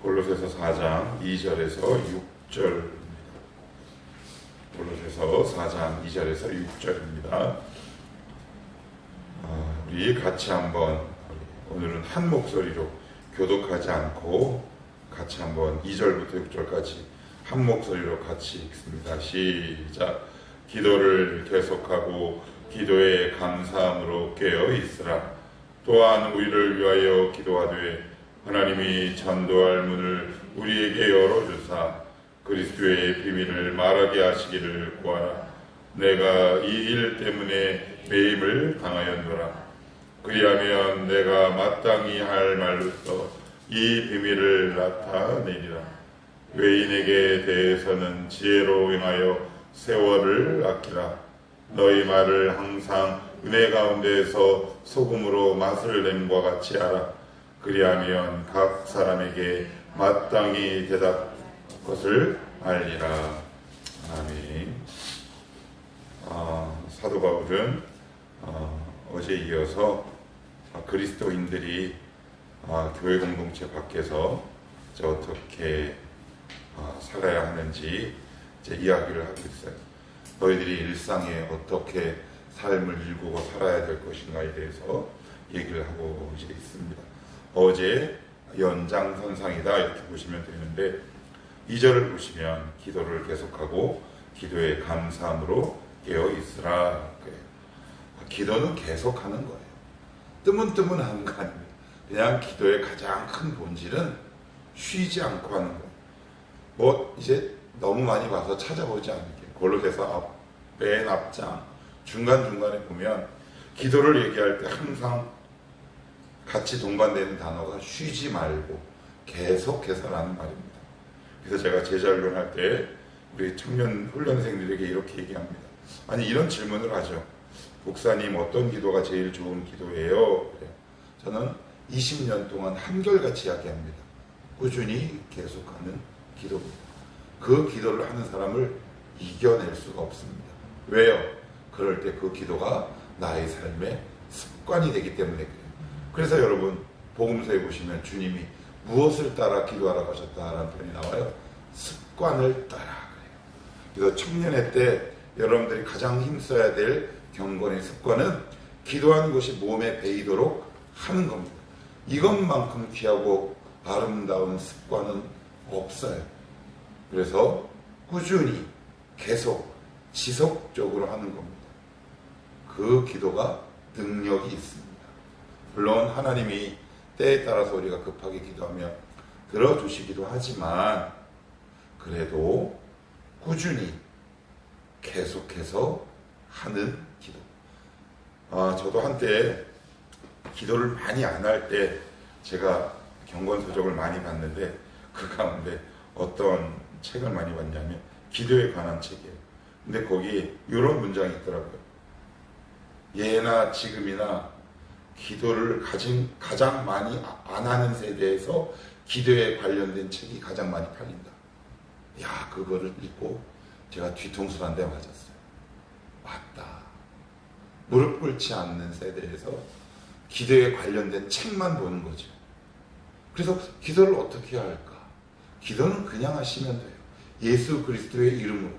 골로새서 4장 2절에서 6절입니다. 골로새서 4장 2절에서 6절입니다. 우리 같이 한번 오늘은 한 목소리로 교독하지 않고 같이 한번 2절부터 6절까지 한 목소리로 같이 읽습니다. 시작. 기도를 계속하고 기도에 감사함으로 깨어 있으라. 또한 우리를 위하여 기도하되 하나님이 전도할 문을 우리에게 열어주사 그리스도의 비밀을 말하게 하시기를 구하라. 내가 이 일 때문에 매임을 당하였노라. 그리하면 내가 마땅히 할 말로써 이 비밀을 나타내리라. 외인에게 대해서는 지혜로 행하여 세월을 아끼라. 너희 말을 항상 은혜 가운데에서 소금으로 맛을 냄과 같이 하라. 그리하면 각 사람에게 마땅히 대답 것을 알리라. 아멘. 사도 바울은 어제 이어서 그리스도인들이 교회 공동체 밖에서 어떻게 살아야 하는지 이야기를 하고 있어요. 너희들이 일상에 어떻게 삶을 일구고 살아야 될 것인가에 대해서 얘기를 하고 이제 있습니다. 어제 연장선상이다 이렇게 보시면 되는데 2절을 보시면 기도를 계속하고 기도에 감사함으로 깨어 있으라. 기도는 계속하는 거예요. 뜨문뜨문한 거 아닙니다. 그냥 기도의 가장 큰 본질은 쉬지 않고 하는 거예요. 이제 너무 많이 봐서 찾아보지 않을게요. 골로새서 맨 앞장 중간중간에 보면 기도를 얘기할 때 항상 같이 동반되는 단어가 쉬지 말고 계속해서라는 말입니다. 그래서 제가 제자훈련 할 때 우리 청년 훈련생들에게 이렇게 얘기합니다. 아니 이런 질문을 하죠. 목사님 어떤 기도가 제일 좋은 기도예요? 그래요. 저는 20년 동안 한결같이 이야기합니다. 꾸준히 계속하는 기도입니다. 그 기도를 하는 사람을 이겨낼 수가 없습니다. 왜요? 그럴 때 그 기도가 나의 삶의 습관이 되기 때문에 그래요. 그래서 여러분 복음서에 보시면 주님이 무엇을 따라 기도하라고 하셨다라는 표현이 나와요. 습관을 따라 그래요. 그래서 청년회 때 여러분들이 가장 힘써야 될 경건의 습관은 기도하는 것이 몸에 배이도록 하는 겁니다. 이것만큼 귀하고 아름다운 습관은 없어요. 그래서 꾸준히 계속 지속적으로 하는 겁니다. 그 기도가 능력이 있습니다. 물론 하나님이 때에 따라서 우리가 급하게 기도하면 들어주시기도 하지만 그래도 꾸준히 계속해서 하는 기도. 저도 한때 기도를 많이 안 할 때 제가 경건서적을 많이 봤는데 그 가운데 어떤 책을 많이 봤냐면 기도에 관한 책이에요. 근데 거기 이런 문장이 있더라고요. 예나 지금이나 기도를 가장 많이 안 하는 세대에서 기도에 관련된 책이 가장 많이 팔린다. 그거를 읽고 제가 뒤통수 한 대 맞았어요. 맞다. 무릎 꿇지 않는 세대에서 기도에 관련된 책만 보는 거죠. 그래서 기도를 어떻게 해야 할까? 기도는 그냥 하시면 돼요. 예수 그리스도의 이름으로.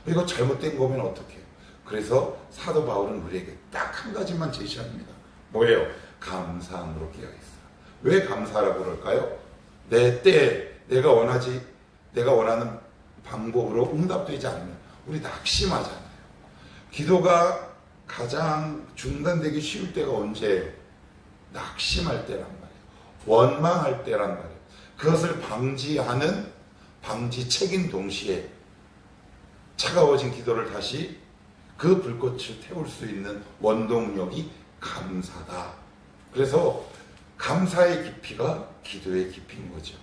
이거 잘못된 거면 어떻게 해요? 그래서 사도 바울은 우리에게 딱 한 가지만 제시합니다. 뭐예요? 감사함으로 깨어있어라. 왜 감사하라고 그럴까요? 내 때에 내가 원하는 방법으로 응답되지 않으면 우리 낙심하잖아요. 기도가 가장 중단되기 쉬울 때가 언제예요? 낙심할 때란 말이에요. 원망할 때란 말이에요. 그것을 방지책인 동시에 차가워진 기도를 다시 그 불꽃을 태울 수 있는 원동력이 감사다. 그래서 감사의 깊이가 기도의 깊이인 거죠.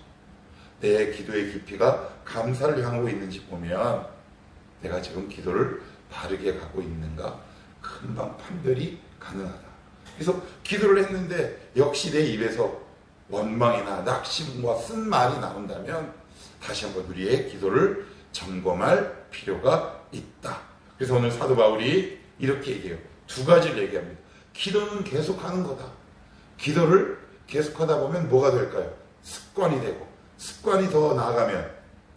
내 기도의 깊이가 감사를 향하고 있는지 보면 내가 지금 기도를 바르게 가고 있는가 금방 판별이 가능하다. 그래서 기도를 했는데 역시 내 입에서 원망이나 낙심과 쓴 말이 나온다면 다시 한번 우리의 기도를 점검할 필요가 있다. 그래서 오늘 사도 바울이 이렇게 얘기해요. 두 가지를 얘기합니다. 기도는 계속하는 거다. 기도를 계속하다 보면 뭐가 될까요? 습관이 되고, 습관이 더 나아가면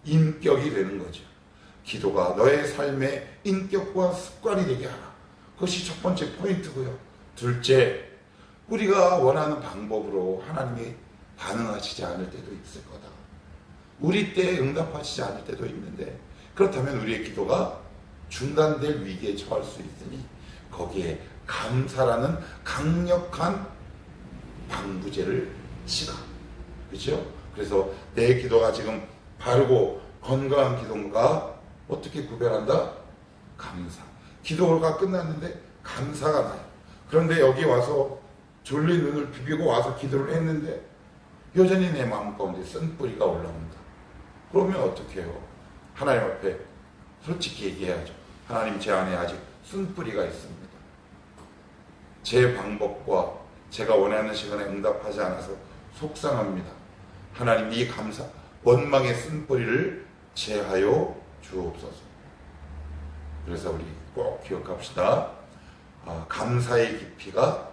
인격이 되는 거죠. 기도가 너의 삶의 인격과 습관이 되게 하라. 그것이 첫 번째 포인트고요. 둘째, 우리가 원하는 방법으로 하나님이 반응하시지 않을 때도 있을 거다. 우리 때에 응답하시지 않을 때도 있는데, 그렇다면 우리의 기도가 중단될 위기에 처할 수 있으니 거기에 감사라는 강력한 방부제를 치라. 그렇죠? 그래서 내 기도가 지금 바르고 건강한 기도가 어떻게 구별한다? 감사. 기도가 끝났는데 감사가 나요. 그런데 여기 와서 졸린 눈을 비비고 와서 기도를 했는데 여전히 내 마음 가운데 쓴뿌리가 올라온다. 그러면 어떻게 해요? 하나님 앞에 솔직히 얘기해야죠. 하나님, 제 안에 아직 쓴뿌리가 있습니다. 제 방법과 제가 원하는 시간에 응답하지 않아서 속상합니다. 하나님, 이 감사, 원망의 쓴뿌리를 제하여 주옵소서. 그래서 우리 꼭 기억합시다. 감사의 깊이가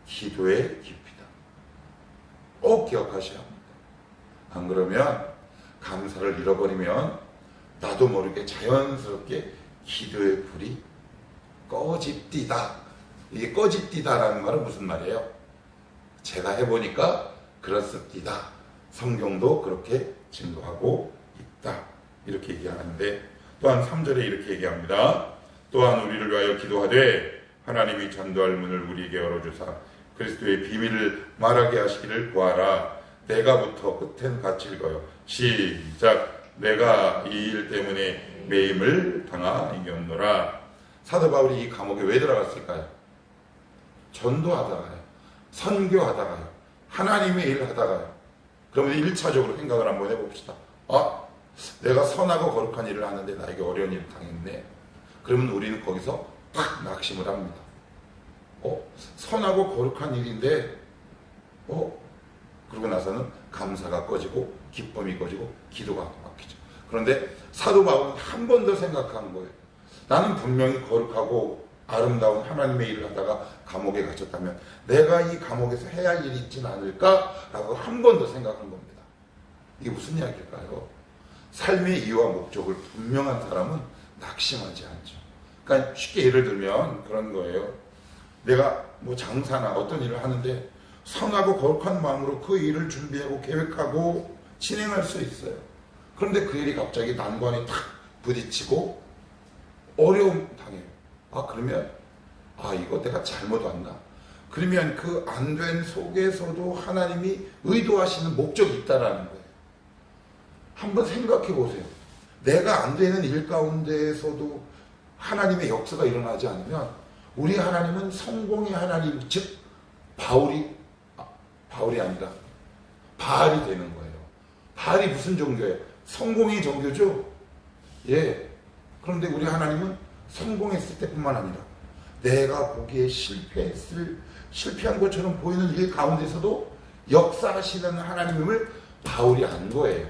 기도의 깊이다. 꼭 기억하셔야 합니다. 안 그러면 감사를 잃어버리면 나도 모르게 자연스럽게 기도의 불이 꺼집디다. 이게 꺼집디다라는 말은 무슨 말이에요? 제가 해보니까 그렇습디다. 성경도 그렇게 증거하고 있다. 이렇게 얘기하는데, 또한 3절에 이렇게 얘기합니다. 또한 우리를 위하여 기도하되 하나님이 전도할 문을 우리에게 열어주사 그리스도의 비밀을 말하게 하시기를 구하라. 내가부터 끝엔 같이 읽어요. 시작. 내가 이 일 때문에 매임을 당하였노라. 사도 바울이 이 감옥에 왜 들어갔을까요? 전도하다가요, 선교하다가요, 하나님의 일을 하다가요. 그러면 1차적으로 생각을 한번 해봅시다. 내가 선하고 거룩한 일을 하는데 나에게 어려운 일을 당했네. 그러면 우리는 거기서 딱 낙심을 합니다. 선하고 거룩한 일인데 그러고 나서는 감사가 꺼지고 기쁨이 꺼지고 기도가 막히죠. 그런데 사도 바울은 한 번 더 생각하는 거예요. 나는 분명히 거룩하고 아름다운 하나님의 일을 하다가 감옥에 갇혔다면 내가 이 감옥에서 해야 할 일이 있지는 않을까라고 한 번 더 생각한 겁니다. 이게 무슨 이야기일까요? 삶의 이유와 목적을 분명한 사람은 낙심하지 않죠. 그러니까 쉽게 예를 들면 그런 거예요. 내가 뭐 장사나 어떤 일을 하는데 선하고 거룩한 마음으로 그 일을 준비하고 계획하고 진행할 수 있어요. 그런데 그 일이 갑자기 난관에 탁 부딪히고 어려움 당해요. 그러면 이거 내가 잘못 왔나? 그러면 그 안 된 속에서도 하나님이 의도하시는 목적이 있다라는 거예요. 한번 생각해 보세요. 내가 안 되는 일 가운데에서도 하나님의 역사가 일어나지 않으면 우리 하나님은 성공의 하나님, 즉 바울이 아니라 바알이 되는 거예요. 바알이 무슨 종교예요? 성공의 종교죠. 예. 그런데 우리 하나님은 성공했을 때뿐만 아니라 내가 보기에 실패한 것처럼 보이는 일 가운데서도 역사하시는 하나님임을 바울이 안 거예요.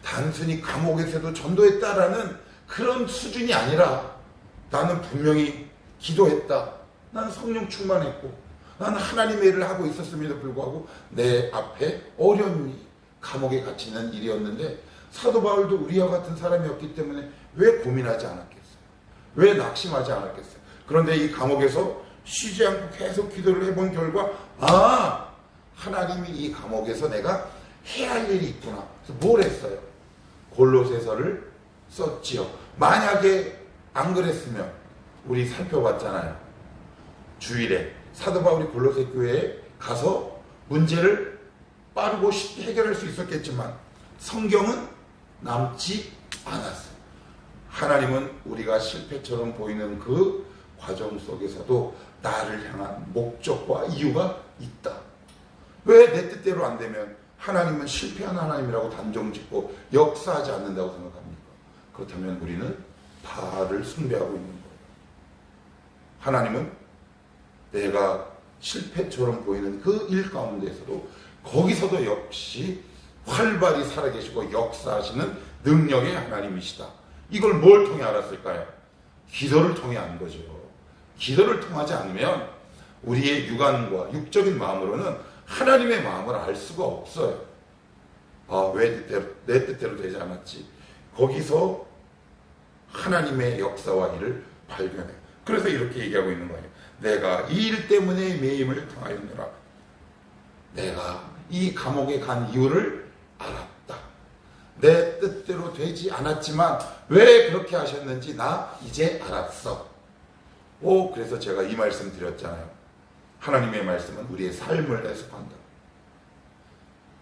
단순히 감옥에서도 전도했다라는 그런 수준이 아니라 나는 분명히 기도했다. 나는 성령 충만했고 나는 하나님의 일을 하고 있었음에도 불구하고 내 앞에 어려운 일, 감옥에 갇히는 일이었는데 사도 바울도 우리와 같은 사람이었기 때문에 왜 고민하지 않았겠어요? 왜 낙심하지 않았겠어요? 그런데 이 감옥에서 쉬지 않고 계속 기도를 해본 결과 하나님이 이 감옥에서 내가 해야 할 일이 있구나. 그래서 뭘 했어요? 골로새서를 썼지요. 만약에 안 그랬으면 우리 살펴봤잖아요. 주일에 사도 바울이 골로새 교회에 가서 문제를 빠르고 쉽게 해결할 수 있었겠지만 성경은 남지 않았어요. 하나님은 우리가 실패처럼 보이는 그 과정 속에서도 나를 향한 목적과 이유가 있다. 왜 내 뜻대로 안 되면 하나님은 실패한 하나님이라고 단정짓고 역사하지 않는다고 생각합니까? 그렇다면 우리는 바알을 숭배하고 있는 거예요. 하나님은 내가 실패처럼 보이는 그 일 가운데서도 거기서도 역시 활발히 살아계시고 역사하시는 능력의 하나님이시다. 이걸 뭘 통해 알았을까요? 기도를 통해 안 거죠. 기도를 통하지 않으면 우리의 육안과 육적인 마음으로는 하나님의 마음을 알 수가 없어요. 왜 내 뜻대로 되지 않았지? 거기서 하나님의 역사와 일을 발견해요. 그래서 이렇게 얘기하고 있는 거예요. 내가 이 일 때문에 매임을 당하였노라. 내가 이 감옥에 간 이유를 알았다. 내 뜻대로 되지 않았지만 왜 그렇게 하셨는지 나 이제 알았어. 그래서 제가 이 말씀 드렸잖아요. 하나님의 말씀은 우리의 삶을 해석한다.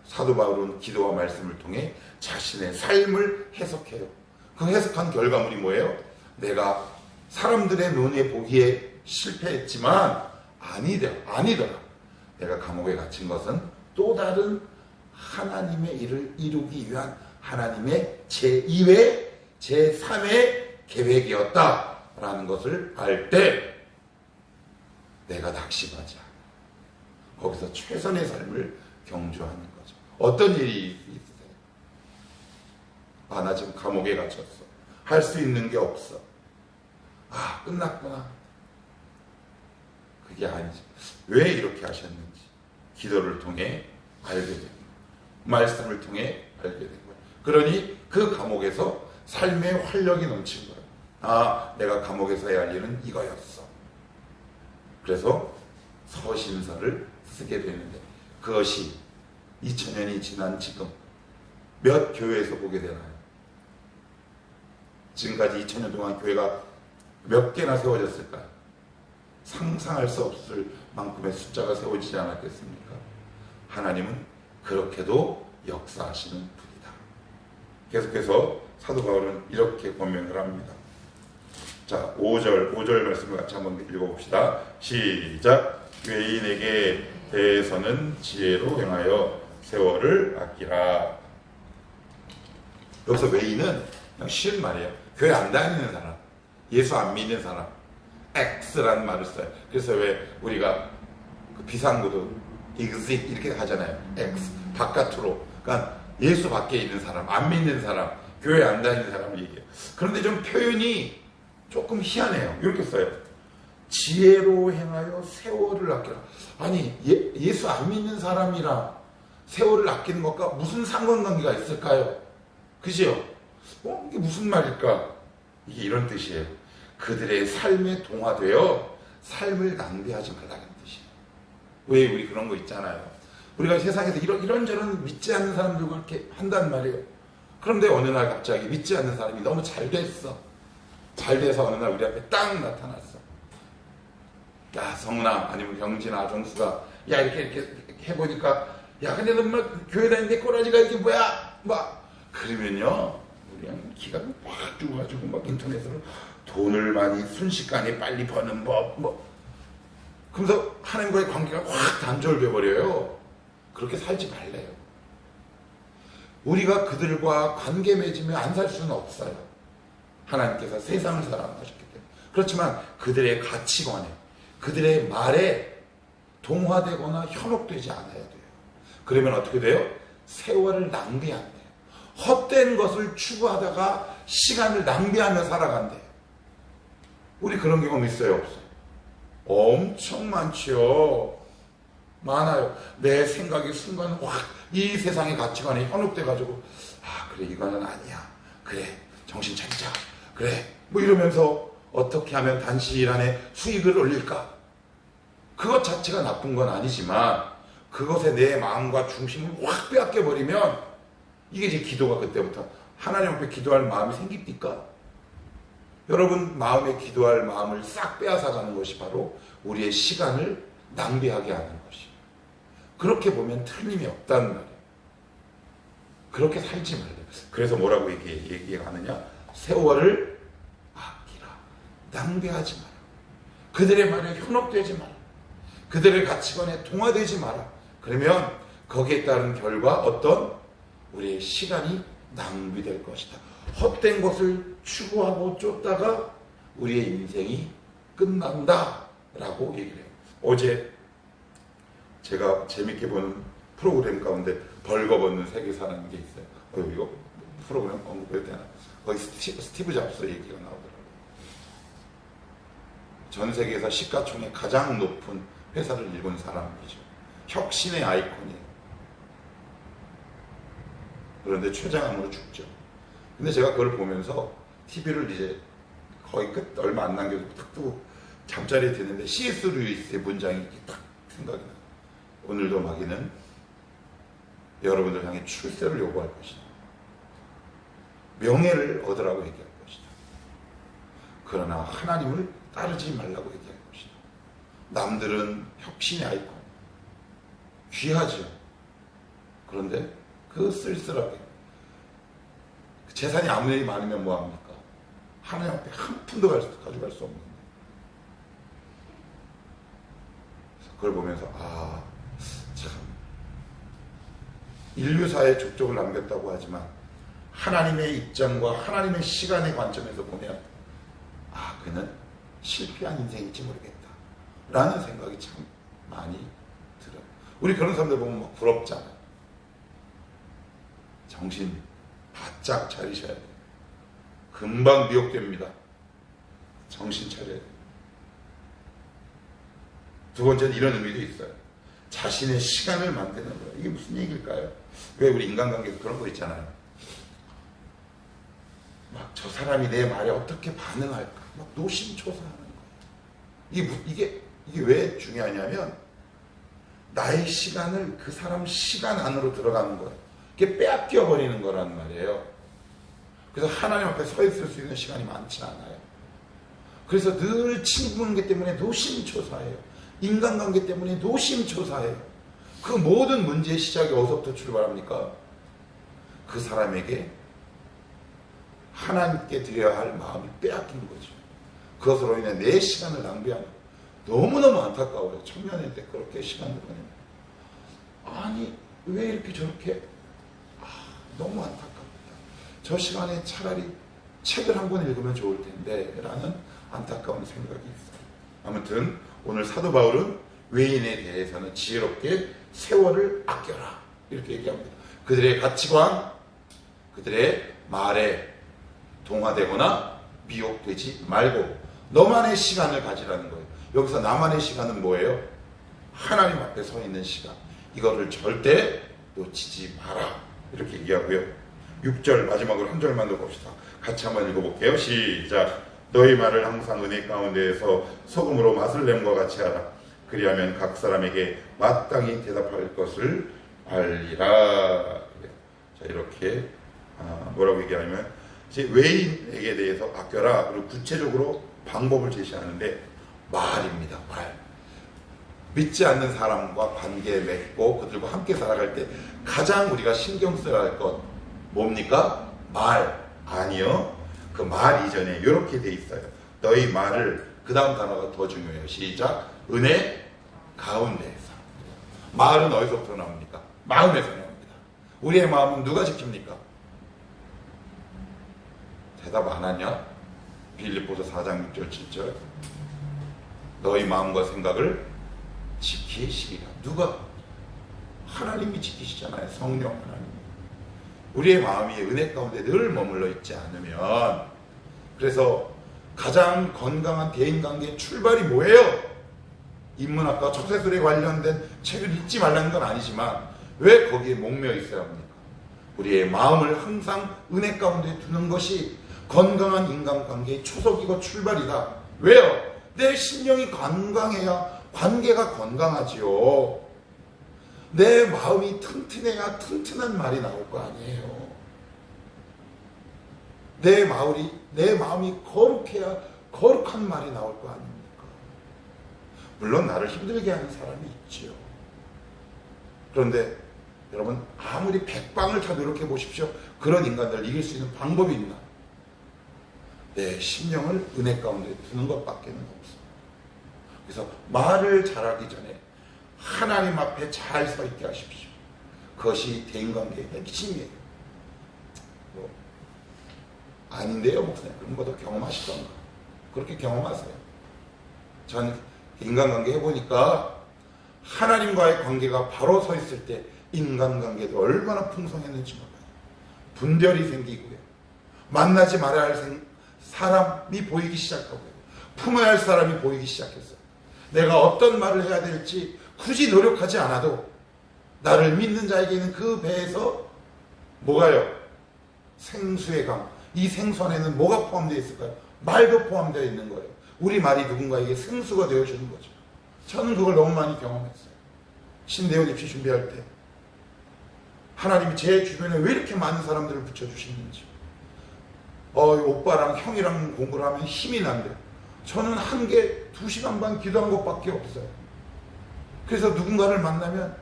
사도 바울은 기도와 말씀을 통해 자신의 삶을 해석해요. 그 해석한 결과물이 뭐예요? 내가 사람들의 눈에 보기에 실패했지만 아니더라. 내가 감옥에 갇힌 것은 또 다른 하나님의 일을 이루기 위한 하나님의 제2회, 제3의 계획이었다라는 것을 알 때 내가 낙심하지 않아. 거기서 최선의 삶을 경주하는 거죠. 어떤 일이 있으세요? 나 지금 감옥에 갇혔어. 할 수 있는 게 없어. 끝났구나. 그게 아니죠. 왜 이렇게 하셨는지 기도를 통해 알게 된 거예요. 말씀을 통해 알게 된 거예요. 그러니 그 감옥에서 삶의 활력이 넘친 거예요. 내가 감옥에서 해야 할 일은 이거였어. 그래서 서신서를 쓰게 되는데 그것이 2000년이 지난 지금 몇 교회에서 보게 되나요? 지금까지 2000년 동안 교회가 몇 개나 세워졌을까요? 상상할 수 없을 만큼의 숫자가 세워지지 않았겠습니까? 하나님은 그렇게도 역사하시는 분이다. 계속해서 사도 바울은 이렇게 권면을 합니다. 자, 5절 말씀을 같이 한번 읽어봅시다. 시작. 외인에게 대해서는 지혜로 행하여 세월을 아끼라. 여기서 외인은 그냥 쉬운 말이에요. 교회 안 다니는 사람, 예수 안 믿는 사람, X라는 말을 써요. 그래서 왜 우리가 그 비상구도 exit 이렇게 하잖아요. X, 바깥으로. 그러니까 예수 밖에 있는 사람, 안 믿는 사람, 교회 안 다니는 사람을 얘기해요. 그런데 좀 표현이 조금 희한해요. 이렇게 써요. 지혜로 행하여 세월을 아끼라. 아니, 예수 안 믿는 사람이랑 세월을 아끼는 것과 무슨 상관관계가 있을까요? 그죠? 이게 무슨 말일까? 이게 이런 뜻이에요. 그들의 삶에 동화되어 삶을 낭비하지 말라는 뜻이에요. 왜 우리 그런 거 있잖아요. 우리가 세상에서 이런저런 믿지 않는 사람들과 이렇게 한단 말이에요. 그런데 어느 날 갑자기 믿지 않는 사람이 너무 잘 됐어. 잘 돼서 어느 날 우리 앞에 딱 나타났어. 야, 성남 아니면 경진아, 정수가 이렇게 해보니까 근데 너 교회 다니는데 꼬라지가 이게 뭐야? 그러면요 우리 기가 확 죽어가지고 인터넷으로 돈을 많이 순식간에 빨리 버는 법 그러면서 하나님과의 관계가 확 단절돼 버려요. 그렇게 살지 말래요. 우리가 그들과 관계 맺으며 안 살 수는 없어요. 하나님께서 세상을 사랑하셨기 때문에. 그렇지만 그들의 가치관에, 그들의 말에 동화되거나 현혹되지 않아야 돼요. 그러면 어떻게 돼요? 세월을 낭비 안 돼요. 헛된 것을 추구하다가 시간을 낭비하며 살아간대요. 우리 그런 경험 있어요? 없어요? 엄청 많죠. 많아요. 내 생각이 순간 확 이 세상의 가치관에 현혹돼가지고 그래 이거는 아니야. 그래 정신 차리자. 그래 이러면서 어떻게 하면 단시일 안에 수익을 올릴까? 그것 자체가 나쁜 건 아니지만 그것에 내 마음과 중심을 확 빼앗겨버리면 이게 이제 기도가 그때부터 하나님 앞에 기도할 마음이 생깁니까? 여러분 마음에 기도할 마음을 싹 빼앗아가는 것이 바로 우리의 시간을 낭비하게 하는 것이에요. 그렇게 보면 틀림이 없다는 말이에요. 그렇게 살지 말래요. 그래서 뭐라고 얘기하느냐? 세월을 아끼라. 낭비하지 마라. 그들의 말에 현혹되지 마라. 그들의 가치관에 동화되지 마라. 그러면 거기에 따른 결과 어떤 우리의 시간이 낭비될 것이다. 헛된 것을 추구하고 쫓다가 우리의 인생이 끝난다 라고 얘기를 해요. 어제 제가 재밌게 보는 프로그램 가운데 벌거벗는 세계사라는 게 있어요. 이거 프로그램 언급해도 되나? 거기 스티브 잡스 얘기가 나오더라고요. 전 세계에서 시가총액 가장 높은 회사를 일군 사람이죠. 혁신의 아이콘이에요. 그런데 췌장암으로 죽죠. 근데 제가 그걸 보면서 TV를 이제 거의 끝 얼마 안 남겨두고 탁 뜨고 잠자리에 드는데 C.S. 루이스의 문장이 딱 생각이 나요. 오늘도 마귀는 여러분들 향해 출세를 요구할 것이다. 명예를 얻으라고 얘기할 것이다. 그러나 하나님을 따르지 말라고 얘기할 것이다. 남들은 혁신의 아이콘, 귀하죠. 그런데 그 쓸쓸하게 재산이 아무리 많으면 뭐합니까? 하나님 앞에 한 푼도 가져갈 수 없는데, 그걸 보면서 참 인류사의 족적을 남겼다고 하지만 하나님의 입장과 하나님의 시간의 관점에서 보면 그는 실패한 인생일지 모르겠다 라는 생각이 참 많이 들어요. 우리 그런 사람들 보면 막 부럽잖아요. 정신 바짝 차리셔야 돼요. 금방 미혹됩니다. 정신 차려야 돼요. 두 번째는 이런 의미도 있어요. 자신의 시간을 만드는 거예요. 이게 무슨 얘기일까요? 왜 우리 인간관계에서 그런 거 있잖아요. 막 저 사람이 내 말에 어떻게 반응할까? 막 노심초사하는 거예요. 이게 왜 중요하냐면 나의 시간을 그 사람 시간 안으로 들어가는 거예요. 이게 빼앗겨 버리는 거란 말이에요. 그래서 하나님 앞에 서 있을 수 있는 시간이 많지 않아요. 그래서 늘 친구관계 때문에 노심초사해요. 인간관계 때문에 노심초사해요. 그 모든 문제의 시작이 어디서부터 출발합니까? 그 사람에게 하나님께 드려야 할 마음이 빼앗기는 거죠. 그것으로 인해 내 시간을 낭비하는 거예요. 너무너무 안타까워요. 청년일 때 그렇게 시간을 보내면. 아니 왜 이렇게 저렇게 너무 안타깝다. 저 시간에 차라리 책을 한 권 읽으면 좋을 텐데 라는 안타까운 생각이 있어요. 아무튼 오늘 사도 바울은 외인에 대해서는 지혜롭게 세월을 아껴라 이렇게 얘기합니다. 그들의 가치관, 그들의 말에 동화되거나 미혹되지 말고 너만의 시간을 가지라는 거예요. 여기서 나만의 시간은 뭐예요? 하나님 앞에 서 있는 시간. 이거를 절대 놓치지 마라 이렇게 얘기하고요. 6절 마지막으로 한 절만 더 봅시다. 같이 한번 읽어볼게요. 시작. 너희 말을 항상 은혜 가운데에서 소금으로 맛을 냄과 같이 하라. 그리하면 각 사람에게 마땅히 대답할 것을 알리라. 자, 이렇게 뭐라고 얘기하냐면 이제 외인에게 대해서 아껴라. 그리고 구체적으로 방법을 제시하는데 말입니다. 말. 믿지 않는 사람과 관계 맺고 그들과 함께 살아갈 때 가장 우리가 신경 써야 할 것 뭡니까? 말. 아니요. 그 말 이전에 이렇게 돼 있어요. 너희 말을, 그 다음 단어가 더 중요해요. 시작. 은혜 가운데에서. 말은 어디서부터 나옵니까? 마음에서 나옵니다. 우리의 마음은 누가 지킵니까? 대답 안 하냐? 빌립보서 4장 6절 7절. 너희 마음과 생각을 지키시리라. 누가? 하나님이 지키시잖아요. 성령 하나님. 우리의 마음이 은혜 가운데 늘 머물러 있지 않으면, 그래서 가장 건강한 대인관계의 출발이 뭐예요? 인문학과 척세술에 관련된 책을 읽지 말라는 건 아니지만 왜 거기에 목매어 있어야 합니까? 우리의 마음을 항상 은혜 가운데 두는 것이 건강한 인간관계의 초석이고 출발이다. 왜요? 내 심령이 건강해야 관계가 건강하지요. 내 마음이 튼튼해야 튼튼한 말이 나올 거 아니에요. 내 마음이 거룩해야 거룩한 말이 나올 거 아닙니까? 물론 나를 힘들게 하는 사람이 있지요. 그런데 여러분 아무리 백방을 다 노력해 보십시오. 그런 인간들을 이길 수 있는 방법이 있나? 내 심령을 은혜 가운데 두는 것밖에는 없어. 그래서 말을 잘하기 전에 하나님 앞에 잘 서 있게 하십시오. 그것이 대인관계의 핵심이에요. 아닌데요, 목사님. 그런 것도 경험하시던가. 그렇게 경험하세요. 전 인간관계 해보니까 하나님과의 관계가 바로 서 있을 때 인간관계도 얼마나 풍성했는지 몰라요. 분별이 생기고요. 만나지 말아야 할 사람이 보이기 시작하고요. 품어야 할 사람이 보이기 시작했어요. 내가 어떤 말을 해야 될지 굳이 노력하지 않아도 나를 믿는 자에게는 그 배에서 뭐가요? 생수의 강. 이 생수 안에는 뭐가 포함되어 있을까요? 말도 포함되어 있는 거예요. 우리 말이 누군가에게 생수가 되어주는 거죠. 저는 그걸 너무 많이 경험했어요. 신대원 입시 준비할 때 하나님이 제 주변에 왜 이렇게 많은 사람들을 붙여주시는지, 오빠랑 형이랑 공부를 하면 힘이 난대요. 저는 한 개 2시간 반 기도한 것밖에 없어요. 그래서 누군가를 만나면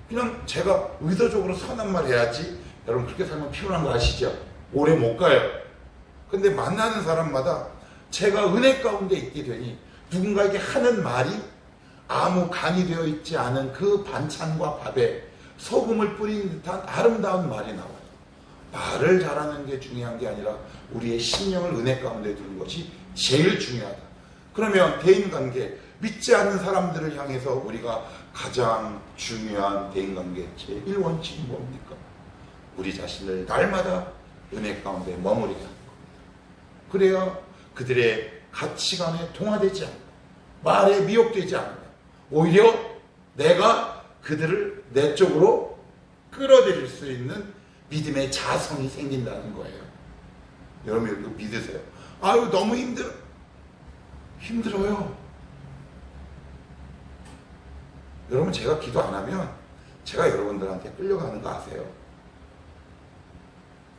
그냥 제가 의도적으로 선한 말 해야지. 여러분 그렇게 살면 피곤한 거 아시죠? 오래 못 가요. 근데 만나는 사람마다 제가 은혜 가운데 있게 되니 누군가에게 하는 말이 아무 간이 되어 있지 않은 그 반찬과 밥에 소금을 뿌린 듯한 아름다운 말이 나와요. 말을 잘하는 게 중요한 게 아니라 우리의 심령을 은혜 가운데 두는 것이 제일 중요하다. 그러면 대인관계, 믿지 않는 사람들을 향해서 우리가 가장 중요한 대인관계 제1원칙이 뭡니까? 우리 자신을 날마다 은혜 가운데 머무르게 하는 겁니다. 그래야 그들의 가치관에 동화되지 않고 말에 미혹되지 않으면 오히려 내가 그들을 내 쪽으로 끌어들일 수 있는 믿음의 자성이 생긴다는 거예요. 여러분 이거 믿으세요? 아유 너무 힘들어요. 여러분 제가 기도 안 하면 제가 여러분들한테 끌려가는 거 아세요?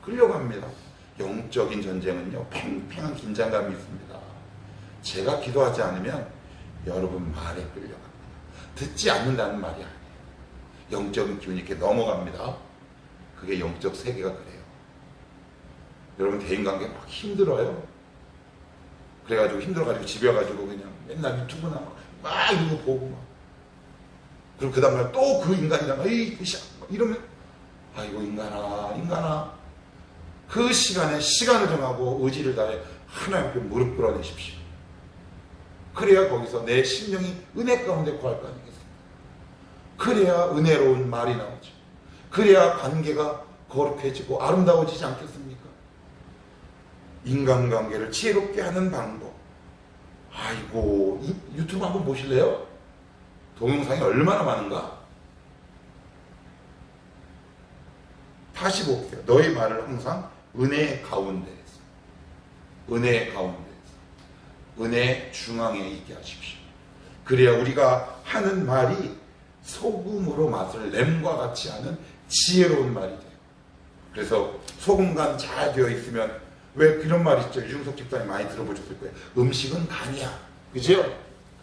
끌려갑니다. 영적인 전쟁은요 팽팽한 긴장감이 있습니다. 제가 기도하지 않으면 여러분 말에 끌려갑니다. 듣지 않는다는 말이 아니에요. 영적인 기운이 이렇게 넘어갑니다. 그게 영적 세계가 그래요. 여러분 대인관계 막 힘들어요. 그래가지고 힘들어가지고 집에 가지고 그냥 맨날 유튜브나 막 이런 거 보고 막. 그리고 그 다음날 또 그 인간이랑 이러면 아이고 인간아 그 시간에 시간을 정하고 의지를 다해 하나님께 무릎 꿇어내십시오. 그래야 거기서 내 심령이 은혜 가운데 거할 거 아니겠습니까? 그래야 은혜로운 말이 나오죠. 그래야 관계가 거룩해지고 아름다워지지 않겠습니까? 인간관계를 지혜롭게 하는 방법. 아이고 유튜브 한번 보실래요? 동영상이 얼마나 많은가? 다시 볼게요. 너의 말을 항상 은혜 가운데에서 은혜 중앙에 있게 하십시오. 그래야 우리가 하는 말이 소금으로 맛을 램과 같이 하는 지혜로운 말이 돼요. 그래서 소금간 잘 되어 있으면 왜 그런 말 있죠? 유중석 집사님 많이 들어보셨을 거예요. 음식은 간이야. 그죠?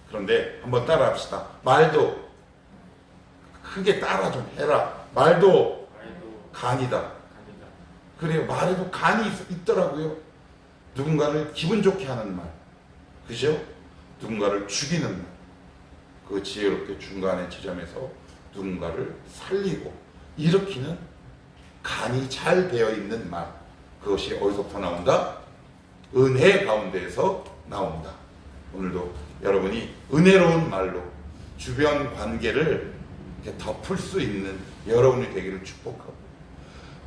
그런데 한번 따라 합시다. 말도 크게 따라 좀 해라. 말도 간이다. 그래요. 말에도 간이 있더라고요. 누군가를 기분 좋게 하는 말. 그죠? 누군가를 죽이는 말. 그 지혜롭게 중간의 지점에서 누군가를 살리고 일으키는 간이 잘 되어 있는 말. 그것이 어디서부터 나온다? 은혜 가운데에서 나온다. 오늘도 여러분이 은혜로운 말로 주변 관계를 이렇게 덮을 수 있는 여러분이 되기를 축복하고,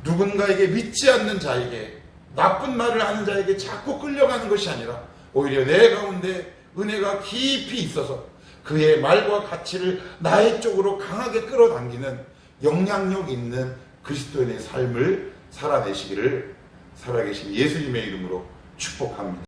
누군가에게 믿지 않는 자에게, 나쁜 말을 하는 자에게 자꾸 끌려가는 것이 아니라 오히려 내 가운데 은혜가 깊이 있어서 그의 말과 가치를 나의 쪽으로 강하게 끌어당기는 영향력 있는 그리스도인의 삶을 살아내시기를 살아계신 예수님의 이름으로 축복합니다.